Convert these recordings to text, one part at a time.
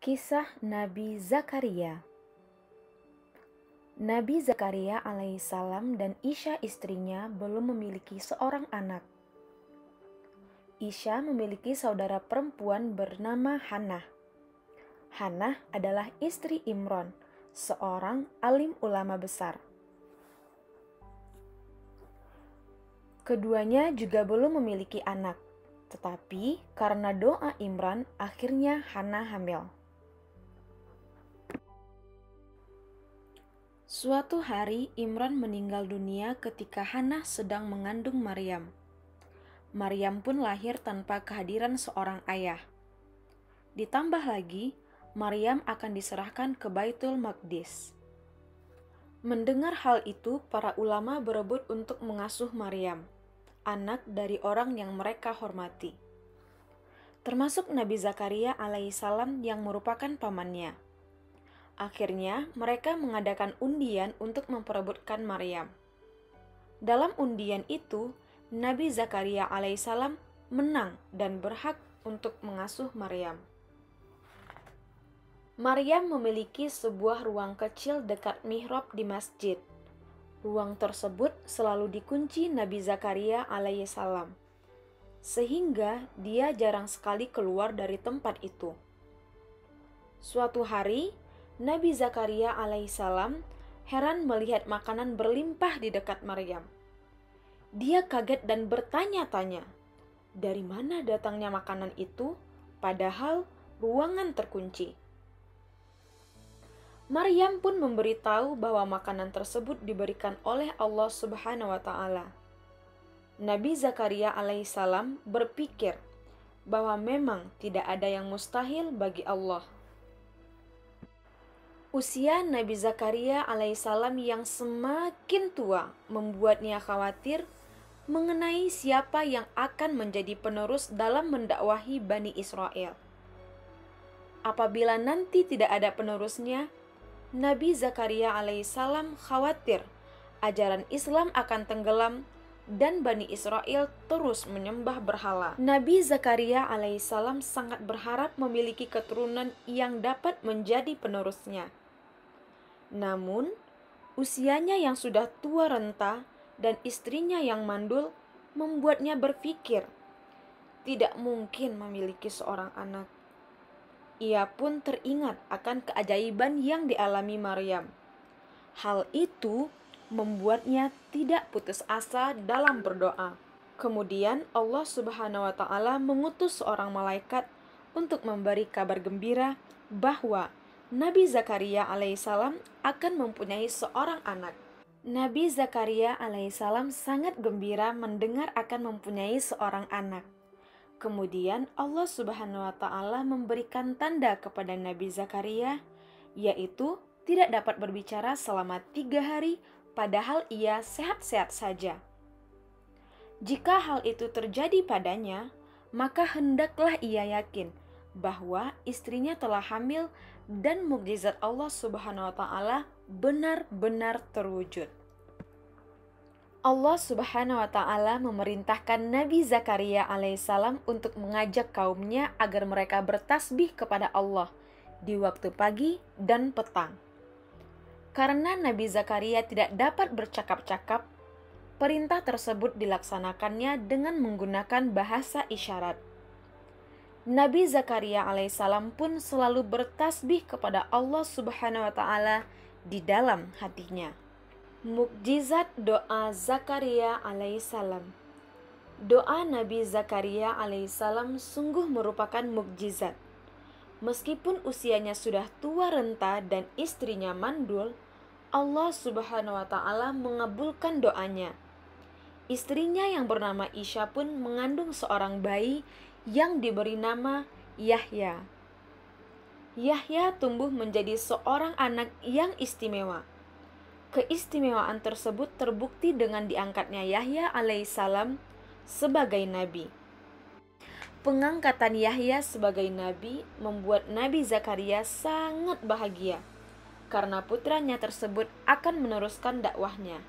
Kisah Nabi Zakaria. Nabi Zakaria alaihissalam dan Isya istrinya belum memiliki seorang anak. Isya memiliki saudara perempuan bernama Hannah. Hannah adalah istri Imron, seorang alim ulama besar. Keduanya juga belum memiliki anak, tetapi karena doa Imran, akhirnya Hannah hamil. Suatu hari Imran meninggal dunia ketika Hannah sedang mengandung Maryam. Maryam pun lahir tanpa kehadiran seorang ayah. Ditambah lagi, Maryam akan diserahkan ke Baitul Maqdis. Mendengar hal itu, para ulama berebut untuk mengasuh Maryam, anak dari orang yang mereka hormati. Termasuk Nabi Zakaria alaihissalam yang merupakan pamannya. Akhirnya, mereka mengadakan undian untuk memperebutkan Maryam. Dalam undian itu, Nabi Zakaria alaihissalam menang dan berhak untuk mengasuh Maryam. Maryam memiliki sebuah ruang kecil dekat mihrab di masjid. Ruang tersebut selalu dikunci Nabi Zakaria alaihissalam, sehingga dia jarang sekali keluar dari tempat itu. Suatu hari, Nabi Zakaria alaihissalam heran melihat makanan berlimpah di dekat Maryam. Dia kaget dan bertanya-tanya, dari mana datangnya makanan itu, padahal ruangan terkunci. Maryam pun memberitahu bahwa makanan tersebut diberikan oleh Allah Subhanahu wa Ta'ala. Nabi Zakaria alaihissalam berpikir bahwa memang tidak ada yang mustahil bagi Allah. Usia Nabi Zakaria alaihissalam yang semakin tua membuatnya khawatir mengenai siapa yang akan menjadi penerus dalam mendakwahi Bani Israel. Apabila nanti tidak ada penerusnya, Nabi Zakaria alaihissalam khawatir ajaran Islam akan tenggelam dan Bani Israel terus menyembah berhala. Nabi Zakaria alaihissalam sangat berharap memiliki keturunan yang dapat menjadi penerusnya. Namun, usianya yang sudah tua renta dan istrinya yang mandul membuatnya berpikir tidak mungkin memiliki seorang anak. Ia pun teringat akan keajaiban yang dialami Maryam. Hal itu membuatnya tidak putus asa dalam berdoa. Kemudian Allah Subhanahu wa Ta'ala mengutus seorang malaikat untuk memberi kabar gembira bahwa Nabi Zakaria alaihissalam akan mempunyai seorang anak. Nabi Zakaria alaihissalam sangat gembira mendengar akan mempunyai seorang anak. Kemudian Allah Subhanahu wa Ta'ala memberikan tanda kepada Nabi Zakaria, yaitu tidak dapat berbicara selama 3 hari, padahal ia sehat-sehat saja. Jika hal itu terjadi padanya, maka hendaklah ia yakin bahwa istrinya telah hamil dan mukjizat Allah Subhanahu wa Ta'ala benar-benar terwujud. Allah Subhanahu wa Ta'ala memerintahkan Nabi Zakaria alaihissalam untuk mengajak kaumnya agar mereka bertasbih kepada Allah di waktu pagi dan petang. Karena Nabi Zakaria tidak dapat bercakap-cakap, perintah tersebut dilaksanakannya dengan menggunakan bahasa isyarat. Nabi Zakaria alaihissalam pun selalu bertasbih kepada Allah Subhanahu wa Ta'ala di dalam hatinya. Mukjizat doa Zakaria alaihissalam. Doa Nabi Zakaria alaihissalam sungguh merupakan mukjizat. Meskipun usianya sudah tua renta dan istrinya mandul, Allah Subhanahu wa Ta'ala mengabulkan doanya. Istrinya yang bernama Isya pun mengandung seorang bayi yang diberi nama Yahya. Yahya tumbuh menjadi seorang anak yang istimewa. Keistimewaan tersebut terbukti dengan diangkatnya Yahya alaihissalam sebagai nabi. Pengangkatan Yahya sebagai nabi membuat Nabi Zakaria sangat bahagia karena putranya tersebut akan meneruskan dakwahnya.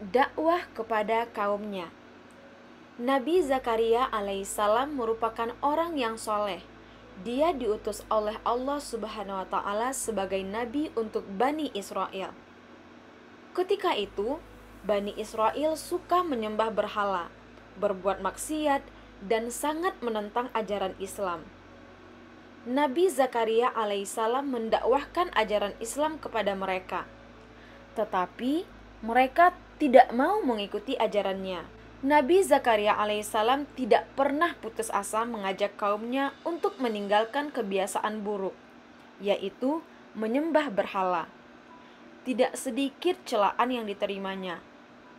Dakwah kepada kaumnya. Nabi Zakaria alaihissalam merupakan orang yang soleh Dia diutus oleh Allah Subhanahu wa Ta'ala sebagai nabi untuk Bani Israel. Ketika itu, Bani Israel suka menyembah berhala, berbuat maksiat, dan sangat menentang ajaran Islam. Nabi Zakaria alaihissalam mendakwahkan ajaran Islam kepada mereka, tetapi mereka tidak mau mengikuti ajarannya. Nabi Zakaria alaihissalam tidak pernah putus asa mengajak kaumnya untuk meninggalkan kebiasaan buruk, yaitu menyembah berhala. Tidak sedikit celaan yang diterimanya.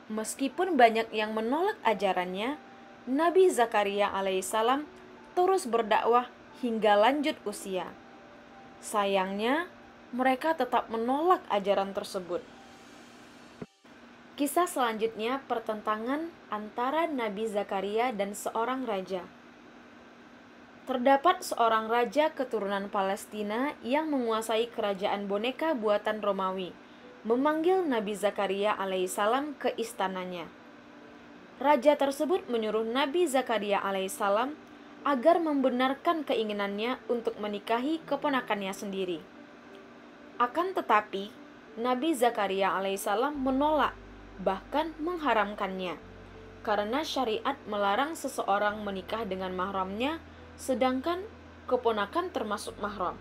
Meskipun banyak yang menolak ajarannya, Nabi Zakaria alaihissalam terus berdakwah hingga lanjut usia. Sayangnya, mereka tetap menolak ajaran tersebut. Kisah selanjutnya pertentangan antara Nabi Zakaria dan seorang raja. Terdapat seorang raja keturunan Palestina yang menguasai kerajaan boneka buatan Romawi, memanggil Nabi Zakaria alaihissalam ke istananya. Raja tersebut menyuruh Nabi Zakaria alaihissalam agar membenarkan keinginannya untuk menikahi keponakannya sendiri. Akan tetapi, Nabi Zakaria alaihissalam menolak, bahkan mengharamkannya, karena syariat melarang seseorang menikah dengan mahramnya, sedangkan keponakan termasuk mahram.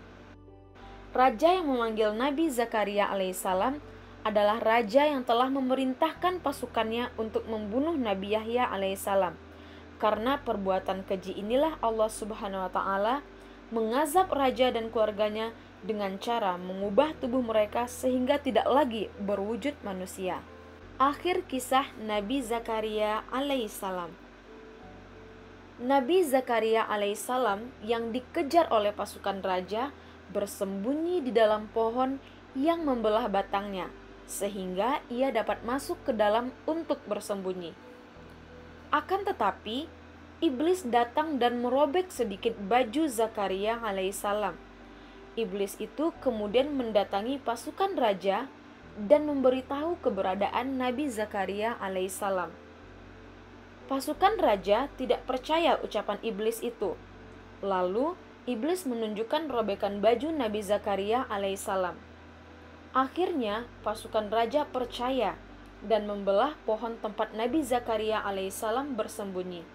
Raja yang memanggil Nabi Zakaria alaihissalam adalah raja yang telah memerintahkan pasukannya untuk membunuh Nabi Yahya alaihissalam. Karena perbuatan keji inilah Allah Subhanahu wa Ta'ala mengazab raja dan keluarganya dengan cara mengubah tubuh mereka sehingga tidak lagi berwujud manusia. Akhir kisah Nabi Zakaria alaihissalam. Nabi Zakaria alaihissalam yang dikejar oleh pasukan raja bersembunyi di dalam pohon yang membelah batangnya, sehingga ia dapat masuk ke dalam untuk bersembunyi. Akan tetapi, iblis datang dan merobek sedikit baju Zakaria alaihissalam. Iblis itu kemudian mendatangi pasukan raja dan memberitahu keberadaan Nabi Zakaria alaihissalam. Pasukan raja tidak percaya ucapan iblis itu. Lalu, iblis menunjukkan robekan baju Nabi Zakaria alaihissalam. Akhirnya, pasukan raja percaya dan membelah pohon tempat Nabi Zakaria alaihissalam bersembunyi.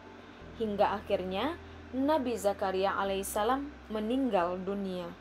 Hingga akhirnya Nabi Zakaria alaihissalam meninggal dunia.